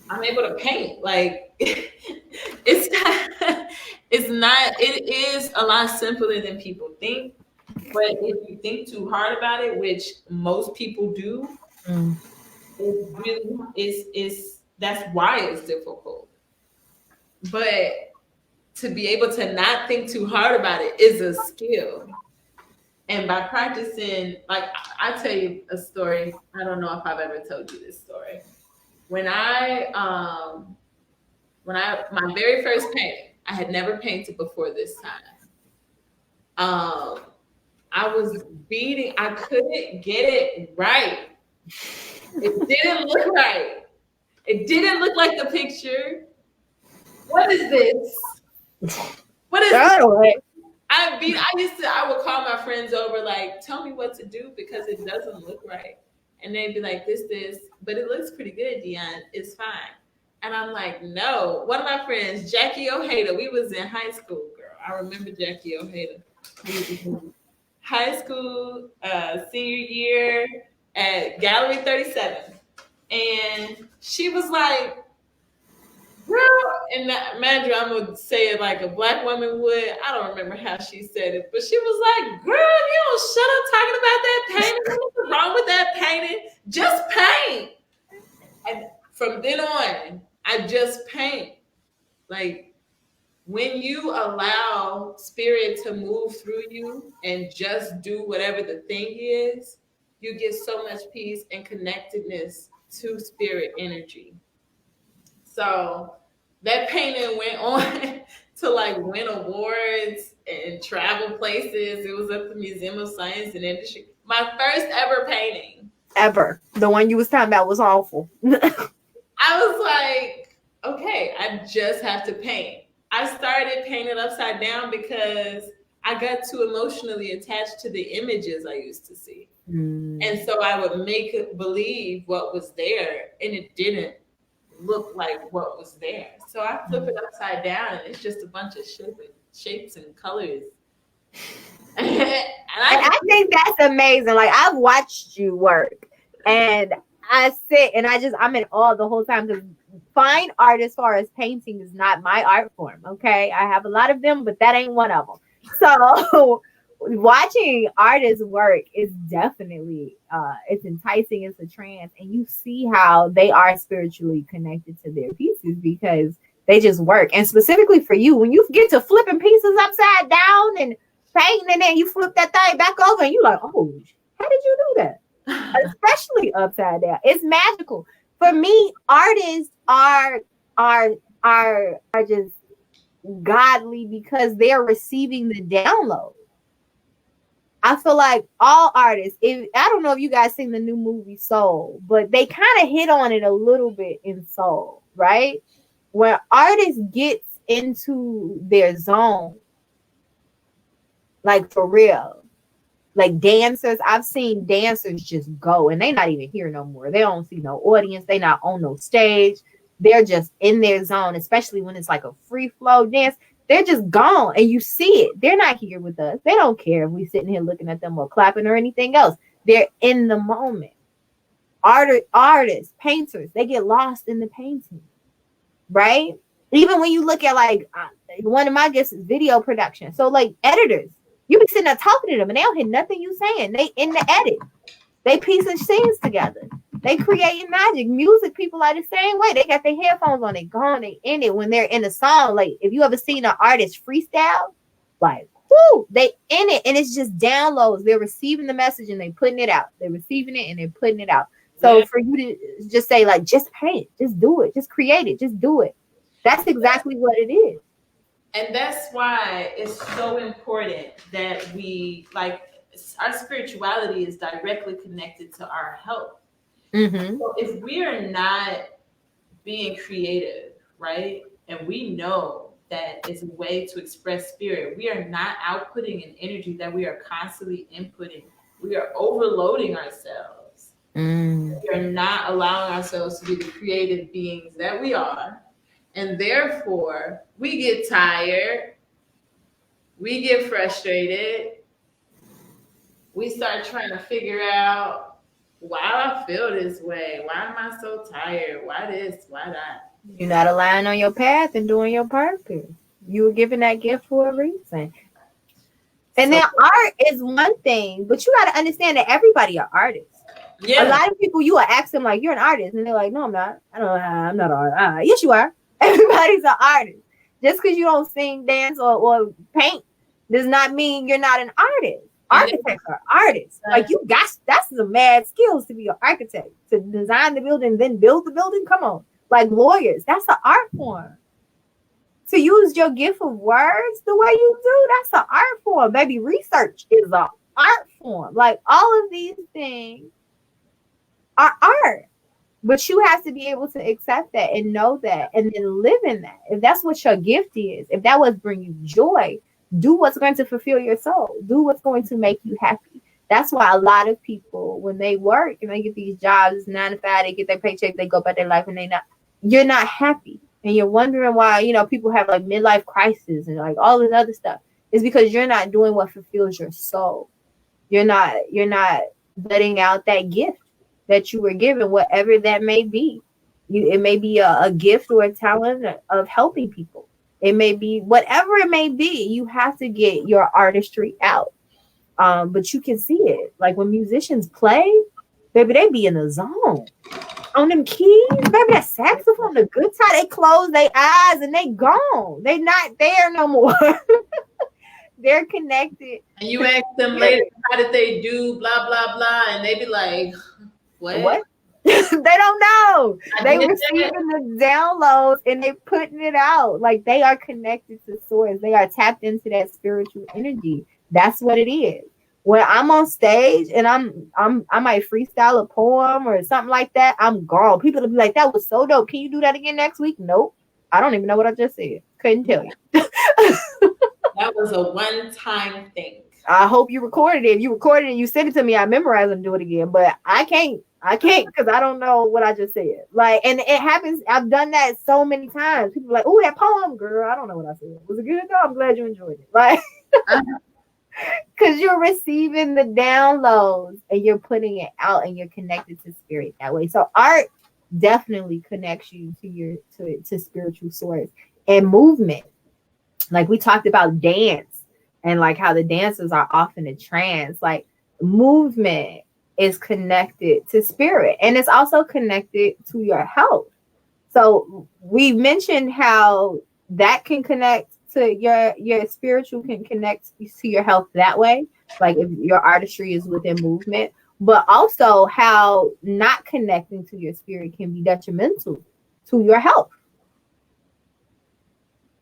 to paint. Like it is a lot simpler than people think. But if you think too hard about it, which most people do, it really is that's why it's difficult. But to be able to not think too hard about it is a skill. And by practicing, like I tell you a story. I don't know if I've ever told you this story. When my very first painting, I had never painted before this time. I was beating, I couldn't get it right. It didn't look right. It didn't look like the picture. What is this? What is this? I would call my friends over, like, tell me what to do because it doesn't look right. And they'd be like, this, but it looks pretty good, Dion. It's fine. And I'm like, no. One of my friends, Jackie Ojeda, we was in high school, girl. I remember Jackie Ojeda. We was in high school, senior year at Gallery 37. And she was like, girl, and Mandra, I'm going to say it like a Black woman would. I don't remember how she said it, but she was like, girl, you don't shut up talking about that painting. What's wrong with that painting? Just paint. And from then on, I just paint. Like, when you allow spirit to move through you and just do whatever the thing is, you get so much peace and connectedness to spirit energy. So that painting went on to like win awards and travel places. It was at the Museum of Science and Industry. My first ever painting. Ever. The one you was talking about was awful. I was like, okay, I just have to paint. I started painting upside down because I got too emotionally attached to the images I used to see. And so I would make it believe what was there, and it didn't look like what was there. So I flip it upside down, and it's just a bunch of shapes and colors. And I think that's amazing. Like, I've watched you work, and I sit and I'm in awe the whole time, because fine art as far as painting is not my art form. Okay, I have a lot of them, but that ain't one of them. So watching artists work is definitely it's enticing, it's a trance, and you see how they are spiritually connected to their pieces because they just work. And specifically for you, when you get to flipping pieces upside down and painting, and then you flip that thing back over and you're like, oh, how did you do that? Especially upside down, it's magical. For me, artists are just godly because they're receiving the download. I feel like all artists, if I don't know if you guys seen the new movie Soul, but they kind of hit on it a little bit in Soul, right? When artists gets into their zone, like for real, like dancers, I've seen dancers just go and they not even here no more. They don't see no audience. They not on no stage. They're just in their zone, especially when it's like a free flow dance. They're just gone and you see it. They're not here with us. They don't care if we sitting here looking at them or clapping or anything else. They're in the moment. Artists, painters, they get lost in the painting, right? Even when you look at like one of my gifts is video production. So like editors, you be sitting there talking to them and they don't hear nothing you saying. They in the edit. They piecing scenes together. They creating magic. Music people are the same way. They got their headphones on. They gone. They in it when they're in a song. Like if you ever seen an artist freestyle, like whoo, they in it and it's just downloads. They're receiving the message and they putting it out. They're receiving it and they're putting it out. So for you to just say like, just paint, just do it, just create it, just do it. That's exactly what it is. And that's why it's so important that we like our spirituality is directly connected to our health. Mm-hmm. So if we are not being creative, right, and we know that it's a way to express spirit, we are not outputting an energy that we are constantly inputting. We are overloading ourselves. We are not allowing ourselves to be the creative beings that we are. And therefore, we get tired, we get frustrated, we start trying to figure out why I feel this way, why am I so tired, why this, why that. You're not aligning on your path and doing your purpose. You were given that gift for a reason. And then art is one thing, but you got to understand that everybody are artists. Yeah. A lot of people, you will ask them like, you're an artist. And they're like, no, I'm not. I'm not an artist. Yes, you are. Everybody's an artist. Just because you don't sing, dance, or paint does not mean you're not an artist. Architects are artists. Like that's some mad skills to be an architect, to design the building, then build the building. Come on. Like lawyers, that's an art form. To use your gift of words the way you do, that's an art form. Baby, research is an art form. Like all of these things are art. But you have to be able to accept that and know that and then live in that. If that's what your gift is, if that was bring you joy, do what's going to fulfill your soul. Do what's going to make you happy. That's why a lot of people, when they work and they get these jobs, 9 to 5, they get their paycheck, they go about their life, and you're not happy. And you're wondering why, people have like midlife crisis and like all this other stuff. It's because you're not doing what fulfills your soul. You're not letting out that gift that you were given, whatever that may be. It may be a gift or a talent of helping people. It may be whatever it may be. You have to get your artistry out. But you can see it. Like when musicians play, baby, they be in the zone. On them keys, baby, that saxophone, the guitar, they close their eyes and they gone. They not there no more. They're connected. And you ask them later, how did they do, blah, blah, blah, and they be like, what? They don't know. They receiving the downloads and they putting it out. Like they are connected to source. They are tapped into that spiritual energy. That's what it is. When I'm on stage and I might freestyle a poem or something like that, I'm gone. People will be like, that was so dope. Can you do that again next week? Nope. I don't even know what I just said. Couldn't tell you. That was a one-time thing. I hope you recorded it. If you recorded it, you sent it to me, I memorize and do it again. But I can't because I don't know what I just said. Like, and it happens. I've done that so many times. People are like, oh, that poem, girl. I don't know what I said. Was it good though? I'm glad you enjoyed it. Like, because you're receiving the downloads and you're putting it out and you're connected to spirit that way. So art definitely connects you to spiritual source and movement. Like we talked about dance. and like how the dancers are often in trance. Like movement is connected to spirit, and it's also connected to your health. So we mentioned how that can connect to your spiritual, can connect to your health that way, like if your artistry is within movement, but also how not connecting to your spirit can be detrimental to your health.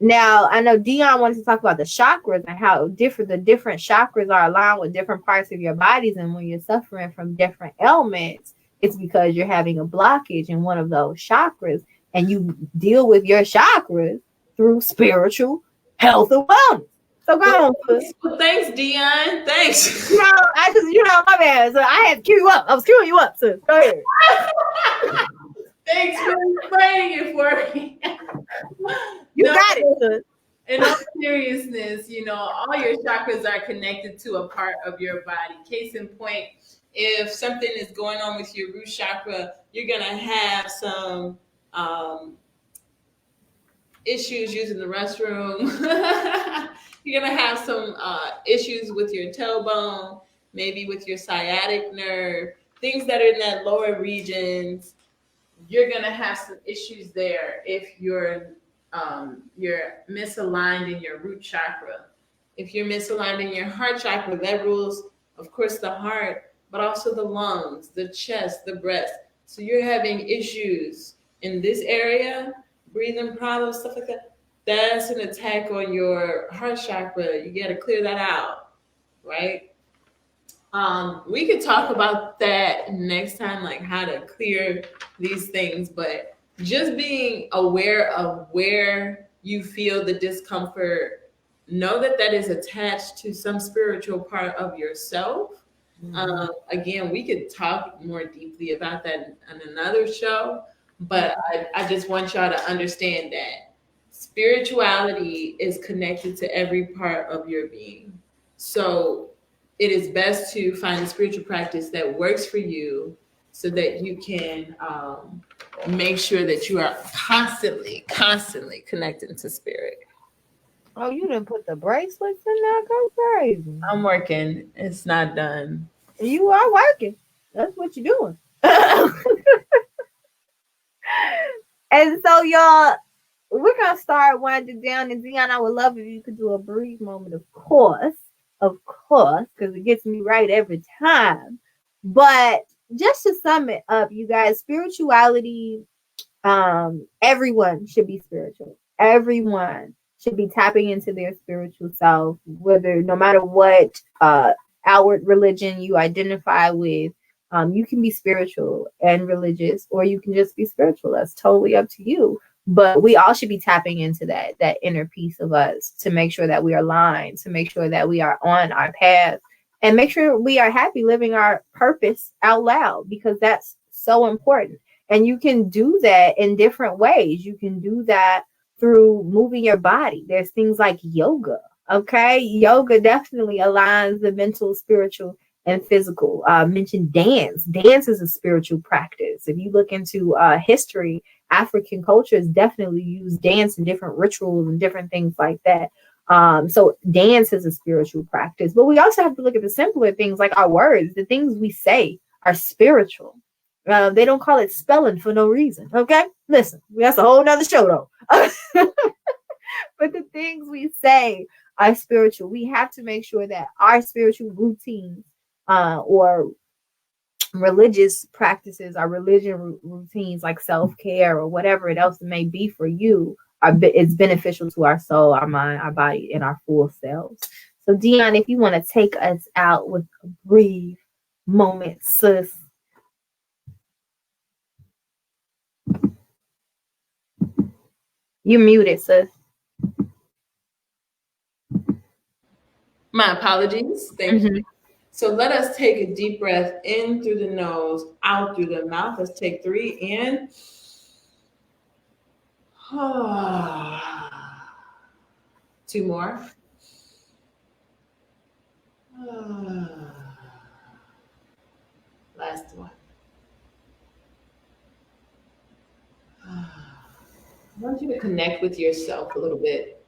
Now, I know Dion wanted to talk about the chakras and how the different chakras are aligned with different parts of your bodies. And when you're suffering from different ailments, it's because you're having a blockage in one of those chakras. And you deal with your chakras through spiritual health and wellness. So go on, sis. Well, thanks, Dion. Thanks. My bad. So I had to cue you up. I was queuing you up, sis. Go ahead. Thanks for explaining it for me. You got it, sis. In all seriousness, all your chakras are connected to a part of your body. Case in point, if something is going on with your root chakra, you're going to have some issues using the restroom. You're going to have some issues with your tailbone, maybe with your sciatic nerve, things that are in that lower regions. You're going to have some issues there if you're misaligned in your root chakra. If you're misaligned in your heart chakra, that rules, of course, the heart, but also the lungs, the chest, the breast. So you're having issues in this area, breathing problems, stuff like that. That's an attack on your heart chakra. You got to clear that out, right? We could talk about that next time, like how to clear these things, but just being aware of where you feel the discomfort, know that that is attached to some spiritual part of yourself. Again, we could talk more deeply about that in another show, but I just want y'all to understand that spirituality is connected to every part of your being. So it is best to find a spiritual practice that works for you so that you can make sure that you are constantly connected to spirit. Oh, you didn't put the bracelets in there? Go crazy. I'm working. It's not done. You are working. That's what you're doing. And so, y'all, we're going to start winding down. And Dion, I would love if you could do a brief moment, of course, because it gets me right every time. But just to sum it up, you guys, spirituality, everyone should be spiritual. Everyone should be tapping into their spiritual self, whether no matter what outward religion you identify with. You can be spiritual and religious, or you can just be spiritual. That's totally up to you. But we all should be tapping into that inner piece of us to make sure that we are aligned, to make sure that we are on our path, and make sure we are happy living our purpose out loud, because that's so important. And you can do that in different ways. You can do that through moving your body. There's things like yoga. Okay. Yoga definitely aligns the mental, spiritual, and physical. Mention dance. Dance is a spiritual practice. If you look into history, African cultures definitely use dance in different rituals and different things like that. So dance is a spiritual practice. But we also have to look at the simpler things like our words. The things we say are spiritual. They don't call it spelling for no reason. Okay, listen, that's a whole nother show though. But the things we say are spiritual. We have to make sure that our spiritual routines or religious practices, our religion routines like self-care or whatever it else may be for you, is beneficial to our soul, our mind, our body, and our full selves. So Dion, if you want to take us out with a brief moment, sis. You muted, sis. My apologies. Thank you. So let us take a deep breath in through the nose, out through the mouth. Let's take 3 in. 2 more. Last one. I want you to connect with yourself a little bit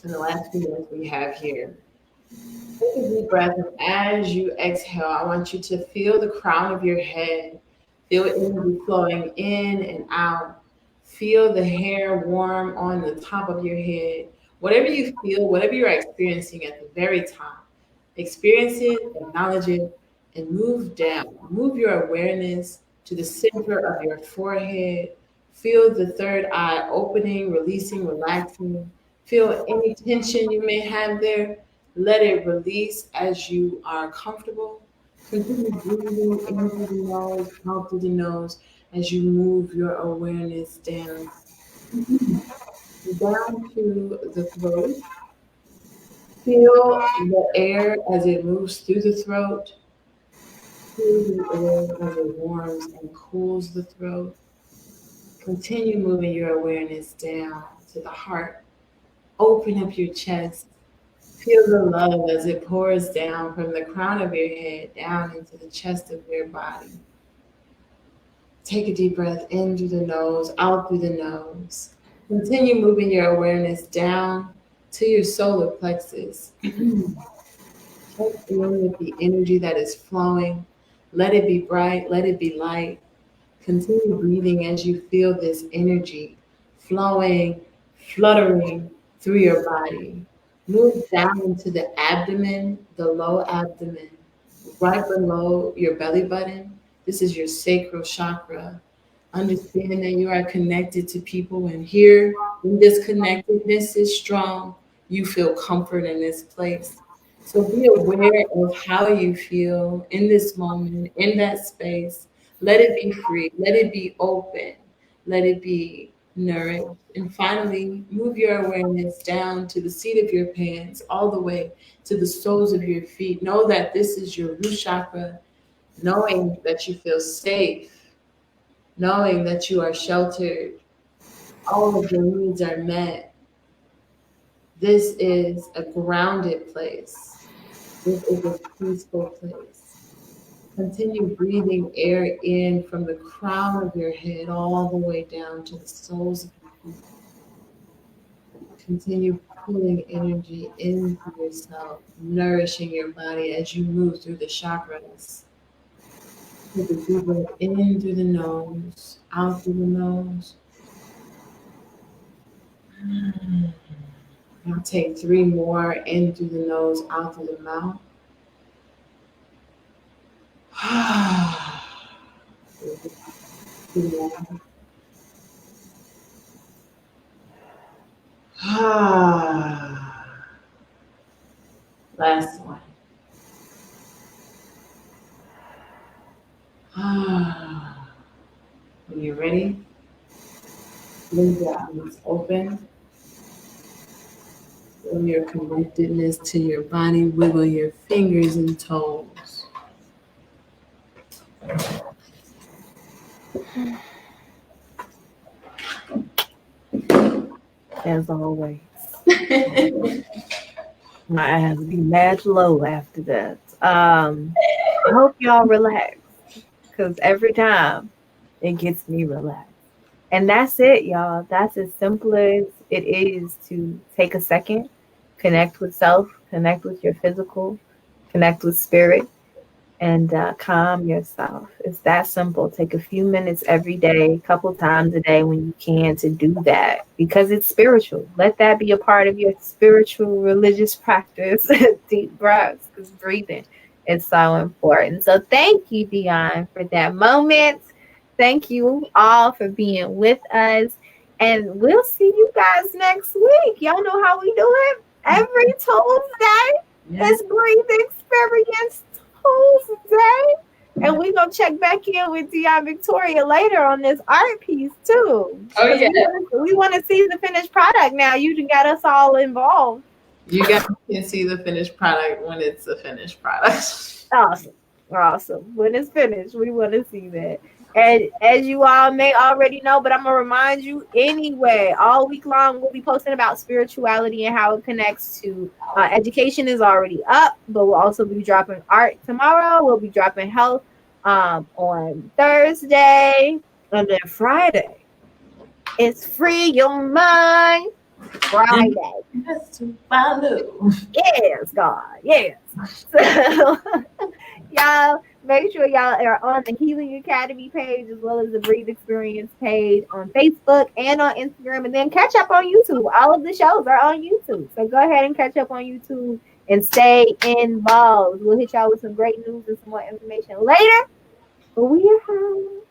in the last few minutes we have here. Take a deep breath, and as you exhale, I want you to feel the crown of your head. Feel energy flowing in and out. Feel the hair warm on the top of your head. Whatever you feel, whatever you're experiencing at the very top, experience it, acknowledge it, and move down. Move your awareness to the center of your forehead. Feel the third eye opening, releasing, relaxing. Feel any tension you may have there. Let it release as you are comfortable. Continue breathing in through the nose, out through the nose as you move your awareness down. Down to the throat. Feel the air as it moves through the throat. Feel the air as it warms and cools the throat. Continue moving your awareness down to the heart. Open up your chest. Feel the love as it pours down from the crown of your head down into the chest of your body. Take a deep breath in through the nose, out through the nose. Continue moving your awareness down to your solar plexus. Check in with the energy that is flowing. Let it be bright, let it be light. Continue breathing as you feel this energy flowing, fluttering through your body. Move down into the abdomen, the low abdomen, right below your belly button. This is your sacral chakra. Understand that you are connected to people, and here, when this connectedness is strong, you feel comfort in this place. So be aware of how you feel in this moment, in that space. Let it be free, let it be open, let it be nourished. And finally, move your awareness down to the seat of your pants, all the way to the soles of your feet. Know that this is your root chakra, knowing that you feel safe, knowing that you are sheltered, all of your needs are met. This is a grounded place. This is a peaceful place. Continue breathing air in from the crown of your head all the way down to the soles of your feet. Continue pulling energy into yourself, nourishing your body as you move through the chakras. Take a deep breath in through the nose, out through the nose. Now take three more in through the nose, out through the mouth. Last one. When you're ready, leave your eyes open. Feel your connectedness to your body. Wiggle your fingers and toes. As always. My ass be mad low after that. I hope y'all relax because every time it gets me relaxed. And that's it, y'all. That's as simple as it is to take a second, connect with self, connect with your physical, connect with spirit, and calm yourself. It's that simple. Take a few minutes every day, a couple times a day when you can to do that because it's spiritual. Let that be a part of your spiritual religious practice. Deep breaths because breathing is so important. So thank you, Dion, for that moment. Thank you all for being with us. And we'll see you guys next week. Y'all know how we do it. Every Tuesday is Breathe Experience Tuesday. And we're going to check back in with Dion Victoria later on this art piece, too. Oh, yeah. We want to see the finished product now. You done got us all involved. You guys can see the finished product when it's a finished product. Awesome. When it's finished, we want to see that. And as you all may already know, but I'm going to remind you anyway, all week long, we'll be posting about spirituality and how it connects to education is already up, but we'll also be dropping art tomorrow. We'll be dropping health on Thursday. And then Friday, it's free your mind. Friday. That's to follow. Yes, God. Yes. So, y'all, make sure y'all are on the Healing Academy page as well as the Breathe Experience page on Facebook and on Instagram. And then catch up on YouTube. All of the shows are on YouTube. So go ahead and catch up on YouTube and stay involved. We'll hit y'all with some great news and some more information later. But we are home.